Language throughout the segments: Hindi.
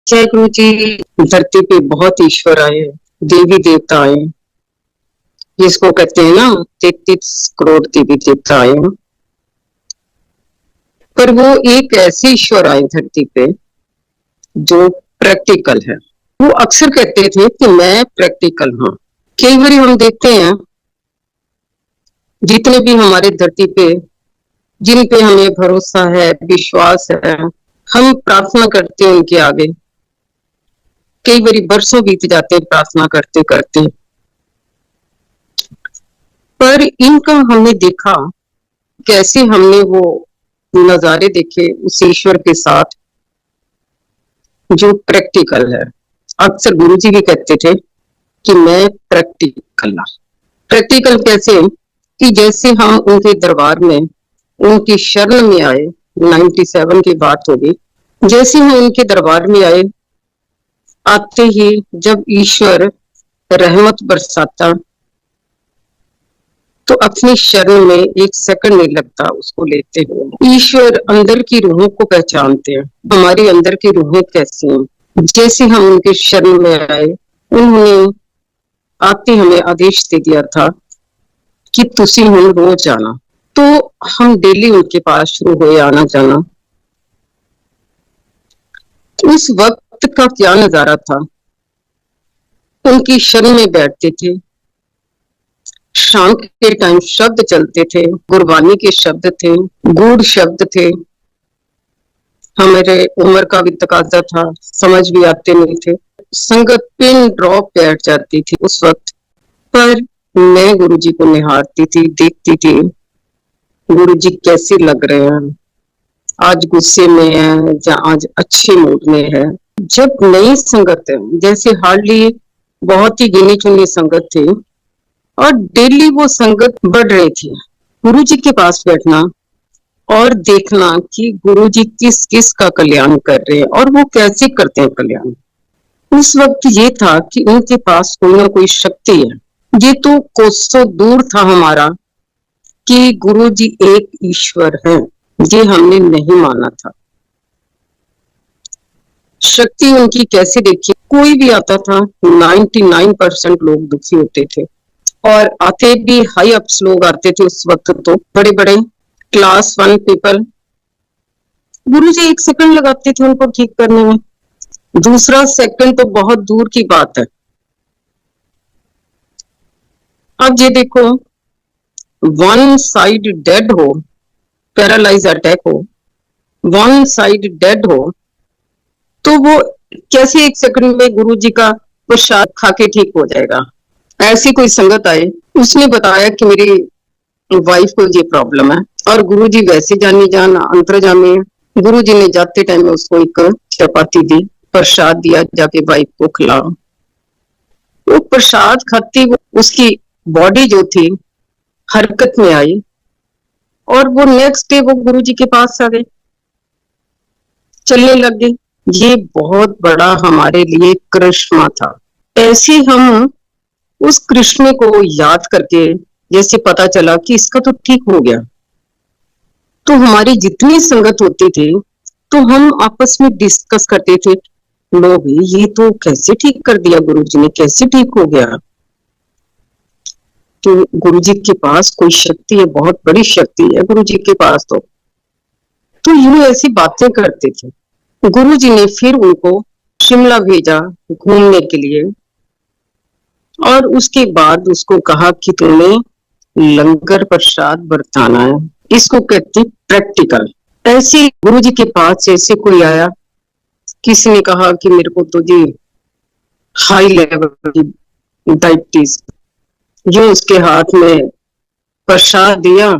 जय गुरु जी। धरती पे बहुत ईश्वर आए, देवी देवता आए, जिसको कहते हैं ना 33 करोड़ देवी देवता आए। पर वो एक ऐसे ईश्वर आए धरती पे जो प्रैक्टिकल है। वो अक्सर कहते थे कि मैं प्रैक्टिकल हूँ। कई बार हम देखते हैं जितने भी हमारे धरती पे जिन पे हमें भरोसा है, विश्वास है, हम प्रार्थना करते हैं उनके आगे। कई बार बरसों बीत जाते हैं प्रार्थना करते करते, पर इनका हमने देखा कैसे हमने वो नजारे देखे उस ईश्वर के साथ जो प्रैक्टिकल है। अक्सर गुरुजी भी कहते थे कि मैं प्रैक्टिकल। प्रैक्टिकल कैसे कि जैसे हम उनके दरबार में उनकी शरण में आए, 97 की बात होगी, जैसे हम उनके दरबार में आए, आते ही जब ईश्वर रहमत बरसाता तो अपनी शरण में एक सेकंड नहीं लगता उसको लेते हुए। ईश्वर अंदर की रूहों को पहचानते हैं, हमारी अंदर की रूहें कैसी हैं। जैसे हम उनके शरण में आए, उन्होंने आते हमें आदेश दे दिया था कि तुसी हुण रोज आना। तो हम डेली उनके पास शुरू हुए आना जाना। उस वक्त का क्या नजारा था। उनकी शरण में बैठते थे, शाम के टाइम शब्द चलते थे, गुरबानी के शब्द थे, गूढ़ शब्द थे। हमारे उम्र का भी तकाजा था, समझ भी आते नहीं थे। संगत पिन ड्रॉप बैठ जाती थी उस वक्त। पर मैं गुरुजी को निहारती थी, देखती थी गुरुजी कैसे लग रहे हैं, आज गुस्से में है या आज अच्छे मूड में है। जब नई संगत है, जैसे हार्डली बहुत ही गिनी चुनी संगत थी और डेली वो संगत बढ़ रही थी। गुरुजी के पास बैठना और देखना कि गुरुजी किस किस का कल्याण कर रहे हैं और वो कैसे करते हैं कल्याण। उस वक्त ये था कि उनके पास कोई ना कोई शक्ति है। ये तो कोसों दूर था हमारा कि गुरुजी एक ईश्वर है, ये हमने नहीं माना था। शक्ति उनकी कैसे देखी, कोई भी आता था 99% लोग दुखी होते थे और आते भी हाई अप्स लोग आते थे उस वक्त, तो बड़े बड़े क्लास 1 पीपल। गुरुजी एक सेकंड लगाते थे उनको ठीक करने में, दूसरा सेकंड तो बहुत दूर की बात है। अब ये देखो, वन साइड डेड हो, पैरालाइज अटैक हो, वन साइड डेड हो, तो वो कैसे एक सेकंड में गुरुजी का प्रसाद खा के ठीक हो जाएगा। ऐसी कोई संगत आई, उसने बताया कि मेरी वाइफ को ये प्रॉब्लम है और गुरुजी वैसे जानी जान अंतर्जामी है। गुरुजी ने जाते टाइम उसको एक चपाती दी, प्रसाद दिया, जाके वाइफ को खिलाओ। वो प्रसाद खाती उसकी बॉडी जो थी हरकत में आई और वो नेक्स्ट डे वो गुरुजी के पास आ गए, चलने लग गए। ये बहुत बड़ा हमारे लिए करिश्मा था। ऐसे हम उस कृष्ण को याद करके जैसे पता चला कि इसका तो ठीक हो गया, तो हमारी जितनी संगत होती थी तो हम आपस में डिस्कस करते थे, लोग ये तो कैसे ठीक कर दिया गुरुजी ने, कैसे ठीक हो गया। तो गुरुजी के पास कोई शक्ति है, बहुत बड़ी शक्ति है गुरुजी के पास। तो यूं ऐसी बातें करते थे। गुरुजी ने फिर उनको शिमला भेजा घूमने के लिए और उसके बाद उसको कहा कि तुम्हें लंगर प्रसाद बरताना है। इसको कहते प्रैक्टिकल। ऐसे गुरुजी के पास ऐसे कोई आया, किसी ने कहा कि मेरे को तो जी हाई लेवल की डायबिटीज, जो उसके हाथ में प्रसाद दिया,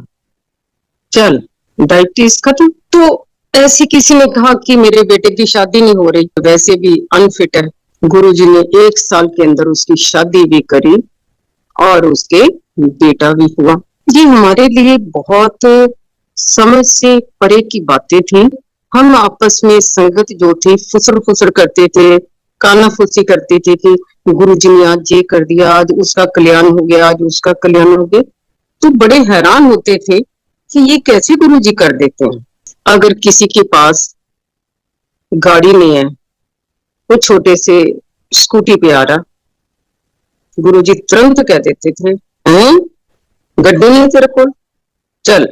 चल डायबिटीज खत्म। तो ऐसी किसी ने कहा कि मेरे बेटे की शादी नहीं हो रही, वैसे भी अनफिट है। गुरुजी ने 1 साल के अंदर उसकी शादी भी करी और उसके बेटा भी हुआ। ये हमारे लिए बहुत समझ से परे की बातें थी। हम आपस में संगत जो थी फुसर फुसर करते थे, कानाफूसी करते थे कि गुरुजी ने आज ये कर दिया, आज उसका कल्याण हो गया, आज उसका कल्याण हो गया। तो बड़े हैरान होते थे कि ये कैसे गुरुजी कर देते हैं। अगर किसी के पास गाड़ी नहीं है वो छोटे से स्कूटी पे आ रहा, गुरुजी तुरंत कह देते थे, हैं गड्डी नहीं तेरे को, चल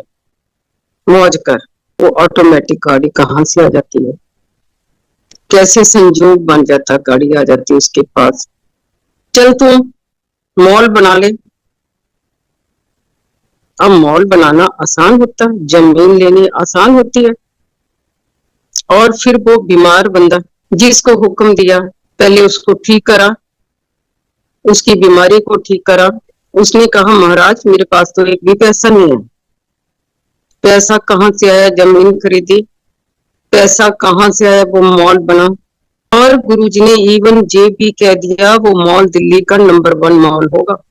मौज कर। वो ऑटोमेटिक गाड़ी कहाँ से आ जाती है, कैसे संजोग बन जाता, गाड़ी आ जाती है उसके पास। चल तू मॉल बना ले। अब मॉल बनाना आसान होता है, जमीन लेनी आसान होती है। और फिर वो बीमार बंदा जिसको हुक्म दिया, पहले उसको ठीक करा, उसकी बीमारी को ठीक करा। उसने कहा महाराज मेरे पास तो एक भी पैसा नहीं है। पैसा कहाँ से आया, जमीन खरीदी, पैसा कहाँ से आया, वो मॉल बना। और गुरुजी ने इवन ये भी कह दिया वो मॉल दिल्ली का नंबर 1 मॉल होगा।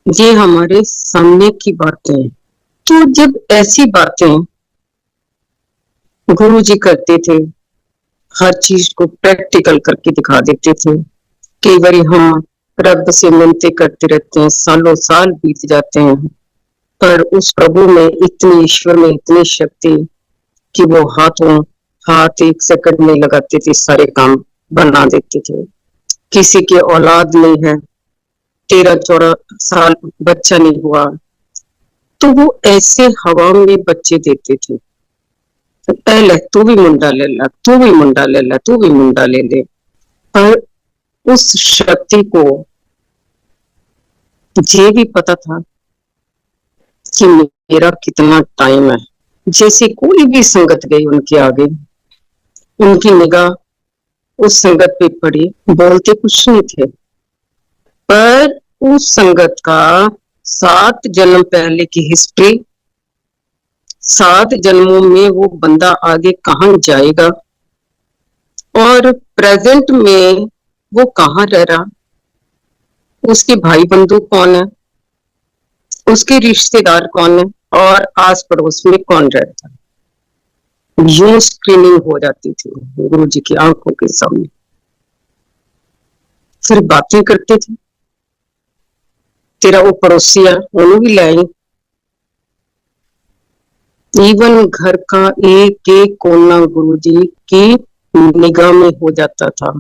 ये हमारे सामने की बातें हैं। तो जब ऐसी बातें गुरुजी करते थे, हर चीज को प्रैक्टिकल करके दिखा देते थे। कई बार हम रब से मिन्नतें करते रहते हैं, सालों साल बीत जाते हैं, पर उस प्रभु में इतनी, ईश्वर में इतनी शक्ति कि वो हाथ 1 सेकंड में लगाते थे, सारे काम बना देते थे। किसी के औलाद नहीं है, 13-14 साल बच्चा नहीं हुआ, तो वो ऐसे हवा में बच्चे देते थे। तो पहले तू भी मुंडा ले ला, तू भी मुंडा ले ला, तू भी मुंडा ले ले। पर उस शक्ति को ये भी पता था कि मेरा कितना टाइम है। जैसे कोई भी संगत गई उनके आगे, उनकी निगाह उस संगत पे पड़ी, बोलते कुछ नहीं थे, पर उस संगत का 7 जन्म पहले की हिस्ट्री, 7 जन्मों में वो बंदा आगे कहाँ जाएगा और प्रेजेंट में वो कहाँ रह रहा, उसके भाई बंधु कौन है, उसके रिश्तेदार कौन है और आस पड़ोस में कौन रहता है। यूं स्क्रीनिंग हो जाती थी गुरु जी की आंखों के सामने। फिर बातें करते थे, तेरा वो पड़ोसी है उन्होंने भी लाई। इवन घर का एक एक कोना गुरुजी की निगाह में हो जाता था,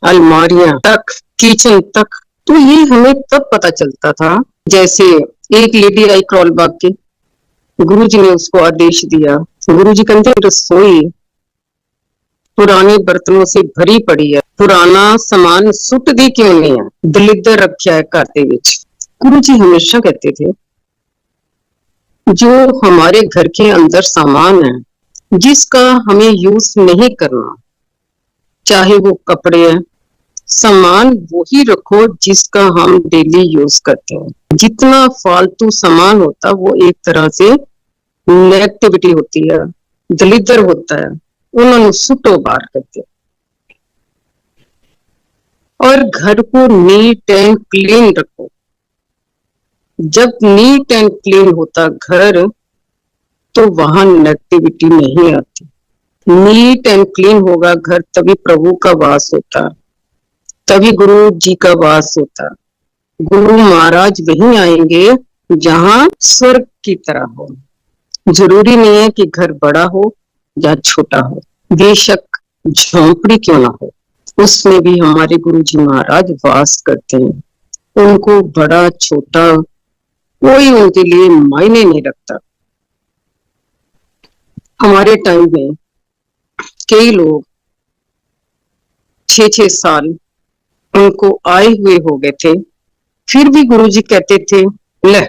अलमारियां तक, किचन तक। तो ये हमें तब पता चलता था, जैसे एक लेडी आई क्रॉलबाग की, गुरुजी ने उसको आदेश दिया, गुरुजी कहते रसोई पुराने बर्तनों से भरी पड़ी है, पुराना सामान सुट दी क्यों नहीं है, दलिद्र रखा है घर दे विच। गुरुजी हमेशा कहते थे जो हमारे घर के अंदर सामान है जिसका हमें यूज नहीं करना, चाहे वो कपड़े हैं, सामान वही रखो जिसका हम डेली यूज करते हैं। जितना फालतू सामान होता वो एक तरह से नेगेटिविटी होती है, दलिद्र होता है, उन्होंने सुटो बाहर करते। और घर को नीट एंड क्लीन रखो। जब नीट एंड क्लीन होता घर तो वहां नेगेटिविटी नहीं आती। नीट एंड क्लीन होगा घर तभी प्रभु का वास होता, तभी गुरु जी का वास होता। गुरु महाराज वहीं आएंगे जहां स्वर्ग की तरह हो। जरूरी नहीं है कि घर बड़ा हो या छोटा हो, बेशक झोंपड़ी क्यों ना हो, उसमें भी हमारे गुरु जी महाराज वास करते हैं। उनको बड़ा छोटा कोई उनके लिए मायने नहीं रखता। हमारे टाइम में कई लोग 6-6 साल उनको आए हुए हो गए थे, फिर भी गुरुजी कहते थे ले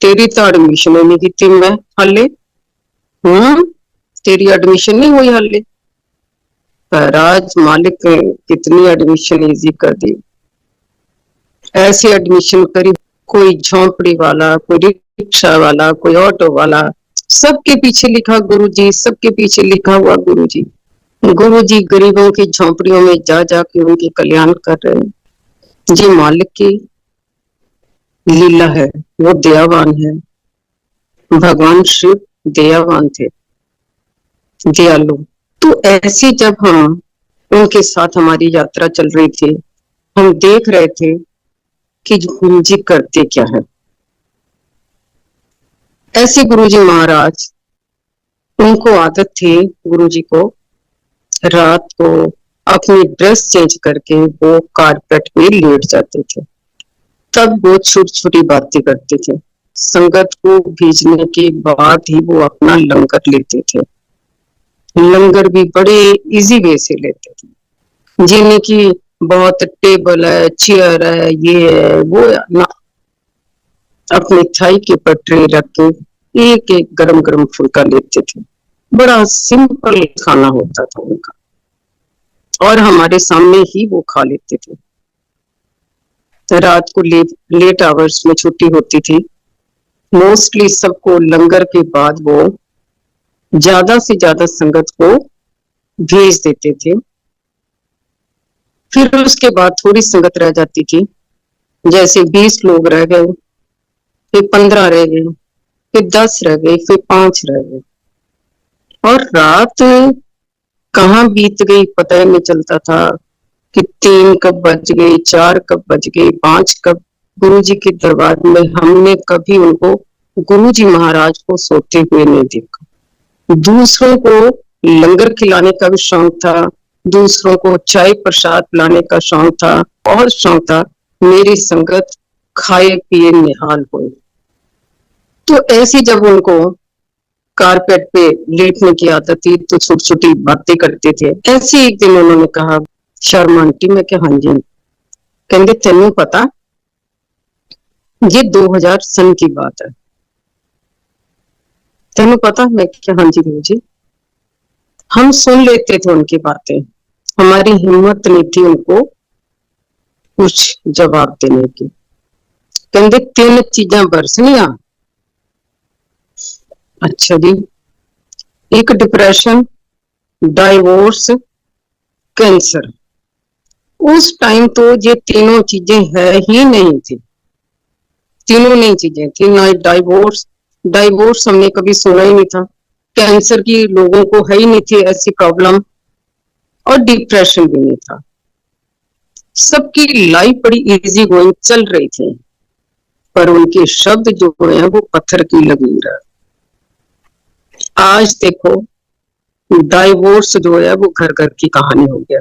तेरी तो एडमिशन नहीं की थी मैं हाले, तेरी एडमिशन नहीं हुई हाले। पर आज मालिक कितनी एडमिशन इजी कर दी, ऐसी एडमिशन करी, कोई झोंपड़ी वाला, कोई रिक्शा वाला, कोई ऑटो वाला, सबके पीछे लिखा गुरुजी, सबके पीछे लिखा हुआ गुरुजी। गुरुजी गरीबों की झोंपड़ियों में जा जाके उनके कल्याण कर रहे हैं। जी मालिक की लीला है, वो दयावान है। भगवान शिव दयावान थे, दयालु। तो ऐसे जब हम उनके साथ हमारी यात्रा चल रही थी, हम देख रहे थे कि गुरु जी करते क्या है। ऐसे गुरु जी महाराज, उनको आदत थी गुरु जी को रात को अपनी ड्रेस चेंज करके वो कारपेट पे लेट जाते थे। तब वो छोटी छोटी बातें करते थे। संगत को भेजने के बाद ही वो अपना लंगर लेते थे। लंगर भी बड़े इजी वे से लेते थे, जिन्हें की बहुत टेबल है, चेयर है, ये है वो है ना, अपनी थाई के ऊपर ट्रे रख के एक एक गरम गरम फुल्का लेते थे। बड़ा सिंपल खाना होता था उनका, और हमारे सामने ही वो खा लेते थे। रात को लेट आवर्स में छुट्टी होती थी। मोस्टली सबको लंगर के बाद वो ज्यादा से ज्यादा संगत को भेज देते थे। फिर उसके बाद थोड़ी संगत रह जाती थी, जैसे 20 लोग रह गए, फिर 15 रह गए, फिर 10 रह गए, फिर 5 रह गए, और रात कहाँ बीत गई पता ही नहीं चलता था कि 3 कब बज गए, 4 कब बज गए, 5 कब। गुरुजी के दरबार में हमने कभी उनको, गुरुजी महाराज को सोते हुए नहीं देखा। दूसरों को लंगर खिलाने का भी शौक था, दूसरों को चाय प्रसाद पिलाने का शौक था, बहुत शौक था मेरी संगत खाए पिए निहाल हो। तो ऐसी जब उनको कारपेट पे लेटने की आदत थी तो छोटी छोटी बातें करते थे। ऐसे एक दिन उन्होंने कहा, शर्मा आंटी, मैं क्या, हाँ जी। कहते तेनू पता, ये 2000 सन की बात है, तेनू पता? मैं क्या, हाँ जी गुरु जी। हम सुन लेते थे उनकी बातें, हमारी हिम्मत नहीं थी उनको कुछ जवाब देने की। कहते 3 चीजा बरसनिया। अच्छा जी। एक डिप्रेशन, डाइवोर्स, कैंसर। उस टाइम तो ये तीनों चीजें है ही नहीं थी, तीनों नई चीजें थी। ना डाइवोर्स, डाइवोर्स हमने कभी सुना ही नहीं था, कैंसर की लोगों को है ही नहीं थी ऐसी प्रॉब्लम, और डिप्रेशन भी नहीं था। सबकी लाइफ बड़ी इजी गोइंग चल रही थी, पर उनके शब्द जो है वो पत्थर की लकीर है। आज देखो, डाइवोर्स जो है वो घर घर की कहानी हो गया।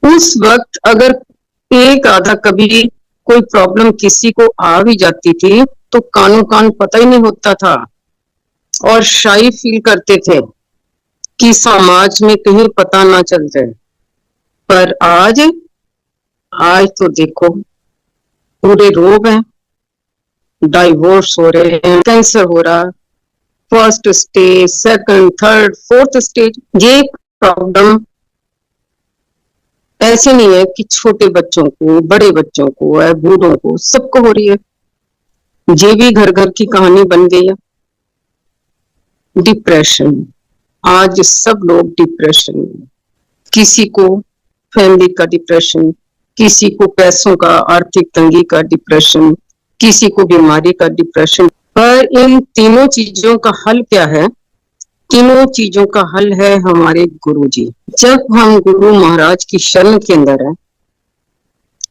उस वक्त अगर एक आधा कभी कोई प्रॉब्लम किसी को आ भी जाती थी तो कानों कान पता ही नहीं होता था, और शाई फील करते थे कि समाज में कहीं पता ना चल जाए। पर आज, आज तो देखो पूरे रोग हैं, डाइवोर्स हो रहे हैं, कैंसर हो रहा, first stage, second, third, fourth stage. ये प्रॉब्लम ऐसे नहीं है कि छोटे बच्चों को, बड़े बच्चों को है, बूढ़ों को, सबको हो रही है। ये भी घर घर की कहानी बन गई है। डिप्रेशन, आज सब लोग डिप्रेशन में, किसी को फैमिली का डिप्रेशन, किसी को पैसों का, आर्थिक तंगी का डिप्रेशन, किसी को बीमारी का डिप्रेशन। पर इन तीनों चीजों का हल क्या है? तीनों चीजों का हल है हमारे गुरुजी। जब हम गुरु महाराज की शरण के अंदर हैं,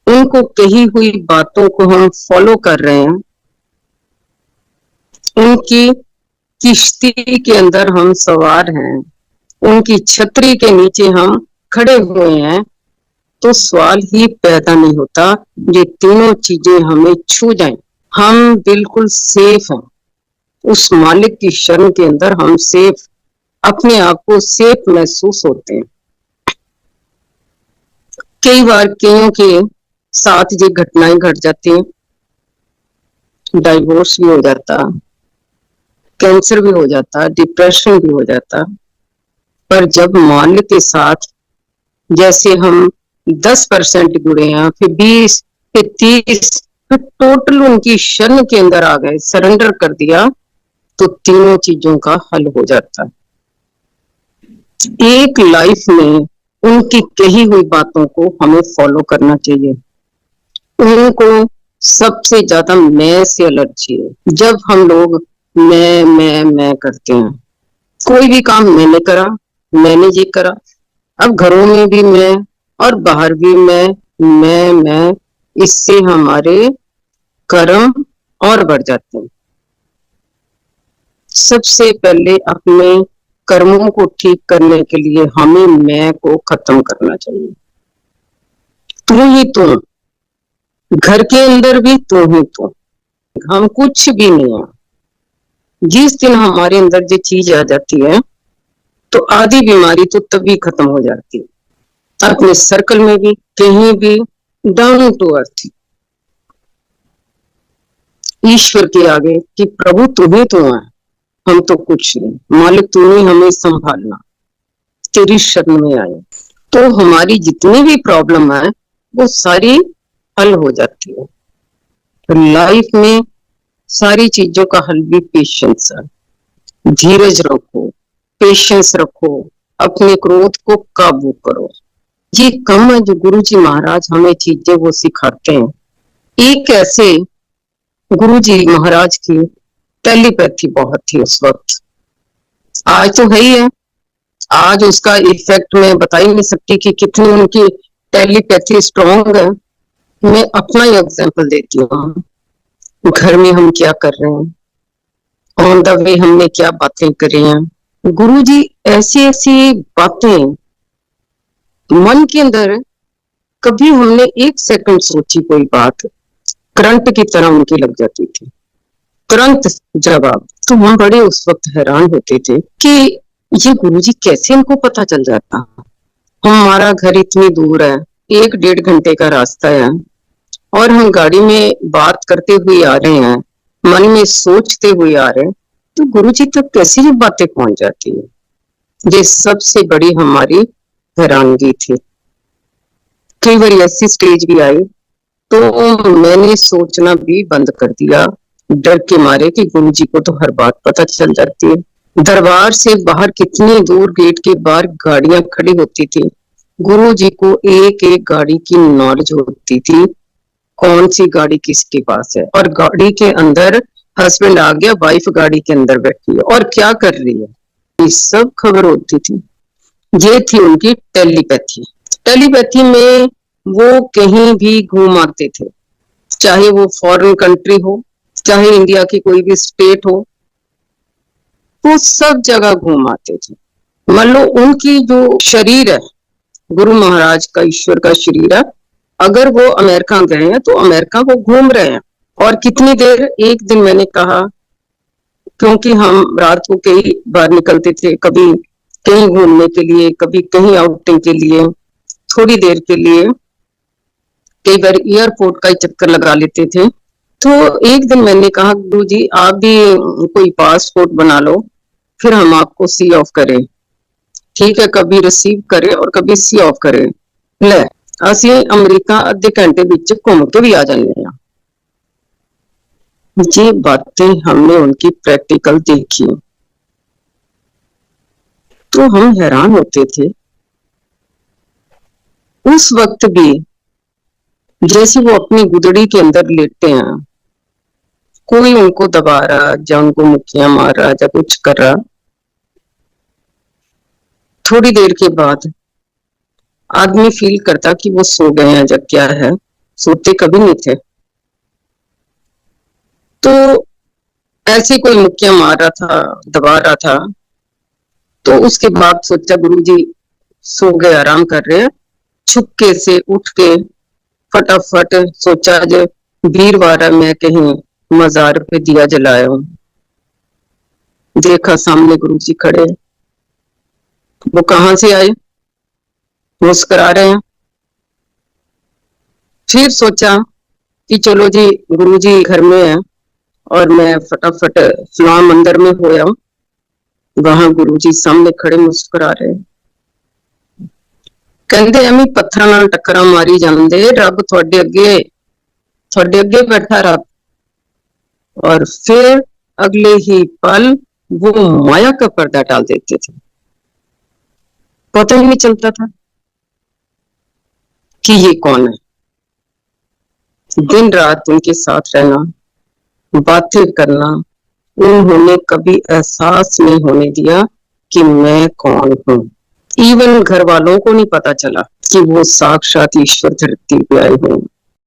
उनको कही हुई बातों को हम फॉलो कर रहे हैं, उनकी किश्ती के अंदर हम सवार हैं, उनकी छतरी के नीचे हम खड़े हुए हैं, तो सवाल ही पैदा नहीं होता ये तीनों चीजें हमें छू जाएं। हम बिल्कुल सेफ हैं, उस मालिक की शरण के अंदर हम सेफ, अपने आप को सेफ महसूस होते हैं। कई बार कईयों के साथ ये घटनाएं घट जाती हैं, डाइवोर्स भी हो जाता, कैंसर भी हो जाता, डिप्रेशन भी हो जाता। पर जब मालिक के साथ जैसे हम 10% जुड़े हैं, फिर 20, फिर 30, फिर टोटल उनकी शरण के अंदर आ गए, सरेंडर कर दिया, तो तीनों चीजों का हल हो जाता है। एक लाइफ में उनकी कही हुई बातों को हमें फॉलो करना चाहिए। उनको सबसे ज्यादा मैं से एलर्जी है। जब हम लोग मैं करते हैं, कोई भी काम मैंने करा, मैंने ये करा, अब घरों में भी मैं और बाहर भी मैं, इससे हमारे कर्म और बढ़ जाते हैं। सबसे पहले अपने कर्मों को ठीक करने के लिए हमें मैं को खत्म करना चाहिए। तू ही तू, घर के अंदर भी तू ही तू, हम कुछ भी नहीं है। जिस दिन हमारे अंदर ये चीज आ जाती है तो आधी बीमारी तो तभी खत्म हो जाती है। अपने सर्कल में भी, कहीं भी डाउन टू अर्थ, ईश्वर के आगे कि प्रभु तुम्हें तो है, हम तो कुछ नहीं, मालिक तूने हमें संभालना, तेरी शरण में आए तो हमारी जितनी भी प्रॉब्लम है वो सारी हल हो जाती है। तो लाइफ में सारी चीजों का हल भी पेशेंस है। धीरज रखो, पेशेंस रखो, अपने क्रोध को काबू करो। ये कम है जो गुरु जी महाराज हमें चीजें वो सिखाते हैं। एक ऐसे गुरु जी महाराज की टेलीपैथी बहुत थी उस वक्त, आज तो है ही है। आज उसका इफेक्ट मैं बता ही नहीं सकती कि कितनी उनकी टेलीपैथी स्ट्रॉन्ग है। मैं अपना ही एग्जांपल देती हूँ। घर में हम क्या कर रहे हैं, ऑन द वे हमने क्या बातें करी हैं। गुरु जी ऐसी ऐसी बातें मन के अंदर, कभी हमने एक सेकंड सोची कोई बात, करंट की तरह उनकी लग जाती थी, तुरंत जवाब। तो हम बड़े उस वक्त हैरान होते थे कि ये गुरुजी कैसे इनको पता चल जाता। हमारा घर इतनी दूर है, 1-1.5 घंटे का रास्ता है, और हम गाड़ी में बात करते हुए आ रहे हैं, मन में सोचते हुए आ रहे हैं, तो गुरुजी तक कैसी ये बातें पहुंच जाती है। ये सबसे बड़ी हमारी हैरानगी थी। कई बार ऐसी स्टेज भी आई तो मैंने सोचना भी बंद कर दिया, डर के मारे कि गुरुजी को तो हर बात पता चल जाती है। दरबार से बाहर कितनी दूर गेट के बाहर गाड़ियां खड़ी होती थी, गुरुजी को एक एक गाड़ी की नॉलेज होती थी, कौन सी गाड़ी किसके पास है, और गाड़ी के अंदर हस्बैंड आ गया, वाइफ गाड़ी के अंदर बैठी है और क्या कर रही है, ये सब खबर होती थी। ये थी उनकी टेलीपैथी। टेलीपैथी में वो कहीं भी घूम आते थे, चाहे वो फॉरेन कंट्री हो, चाहे इंडिया की कोई भी स्टेट हो, वो सब जगह घूम आते थे। मान लो उनकी जो शरीर है, गुरु महाराज का ईश्वर का शरीर है, अगर वो अमेरिका गए हैं तो अमेरिका वो घूम रहे हैं। और कितनी देर, एक दिन मैंने कहा, क्योंकि हम रात को कई बार निकलते थे, कभी कहीं घूमने के लिए, कभी कहीं आउटिंग के लिए, थोड़ी देर के लिए, कई बार एयरपोर्ट का ही चक्कर लगा लेते थे। तो एक दिन मैंने कहा, गुरु जी आप भी कोई पासपोर्ट बना लो, फिर हम आपको सी ऑफ करें। ठीक है, कभी रिसीव करे और कभी सी ऑफ करे। ले ਅਸੀਂ अमरीका आधे घंटे विच घूम के भी आ जाने। ये बातें हमने उनकी प्रैक्टिकल देखी तो हम हैरान होते थे। उस वक्त भी जैसे वो अपनी गुदड़ी के अंदर लेटे हैं, कोई उनको दबा रहा या उनको मुक्कियां मार रहा या कुछ कर रहा, थोड़ी देर के बाद आदमी फील करता कि वो सो गए हैं या क्या है, सोते कभी नहीं थे। तो ऐसे कोई मुक्कियां मार रहा था, दबा रहा था, तो उसके बाद सोचा गुरुजी सो गए, आराम कर रहे हैं। छुपके से उठ के फटाफट सोचा जो वीरवार है, मैं कहीं मजार पे दिया जलाया हूं। देखा सामने गुरुजी खड़े, वो कहां से आए, मुस्कुरा रहे हैं। फिर सोचा कि चलो जी गुरुजी घर में है और मैं फटाफट फलां मंदिर में होया, वहां गुरुजी सामने खड़े मुस्कुरा रहे। कहते एवं पत्थर नाल टक्कर मारी जाते, रब थोड़े अगे बैठा रब। और फिर अगले ही पल वो माया का पर्दा डाल देते थे, पता ही नहीं चलता था कि ये कौन है। दिन रात उनके साथ रहना, बातें करना, उन्होंने कभी एहसास नहीं होने दिया कि मैं कौन हूं। इवन घर वालों को नहीं पता चला कि वो साक्षात ईश्वर धरती पे आए हुए।